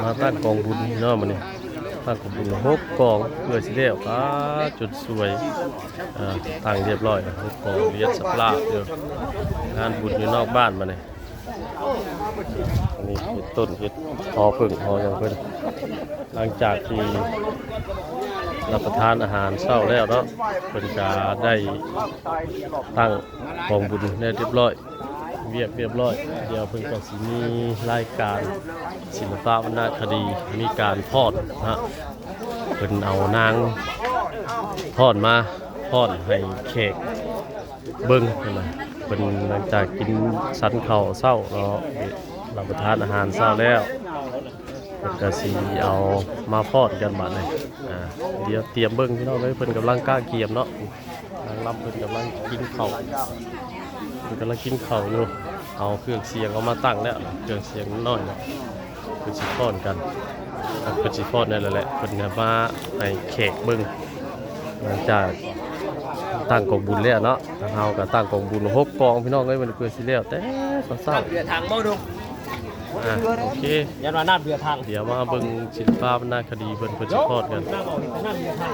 มาตั้งกองบุญเนาะมื้อนี้ตั้งกองบุญ6กองเพื่อสิแล้วจุดสวยตั้งเรียบร้อย6กองเรียนสัปลาอยู่งานบุญอยู่นอกบ้านมานี่อันนี้เฮ็ดต้นเฮ็ดหอพึ่งหอหยังเพิ่นหลังจากที่รับประทานอาหารเช้าแล้วเนาะเพิ่นก็ได้ตั้งกองบุญได้เรียบร้อยเรียบร้อยเดี๋ยวเพิ่นก็สิมีรายการศิลปะวรรณคดีมีการทอดนะฮะเพิ่นเอานางทอดมาทอดให้แขกเบิ่งนั่นน่ะเพิ่นหลังจากกินสันข้าวเช้าเนาะรับประทานอาหารเช้าแล้วเพิ่นก็สิเอามาทอดกันบัดนี้เดี๋ยวเตรียมเบิ่งพี่น้องเอ้ยเพิ่นกำลังก้าเกียมเนาะนางรำเพิ่นกำลังกินข้าวเพิ่นกำลังกินข้าวอยู่เอาเครื่องเสียงเอามาตั้งแล้วเครื่องเสียงน้อยเนาะเพิ่นสิฟ้อนกันเพิ่นสิฟ้อนได้แล้วแหละเพิ่นก็มาให้แขกเบิ่งหลังจากตั้งกองบุญแล้วเนาะเฮาก็ตั้งกองบุญ6กองพี่น้องเอ้ยมันเพื่อสิแล้วแต่เช้า เบื่อทางบ่ดู โอเค ยันว่าน้าเบื่อทาง เดี๋ยวมาเบิ่งศิลปะวรรณคดีเพิ่นสิฟ้อนกัน น้าบอกน้าเบื่อทาง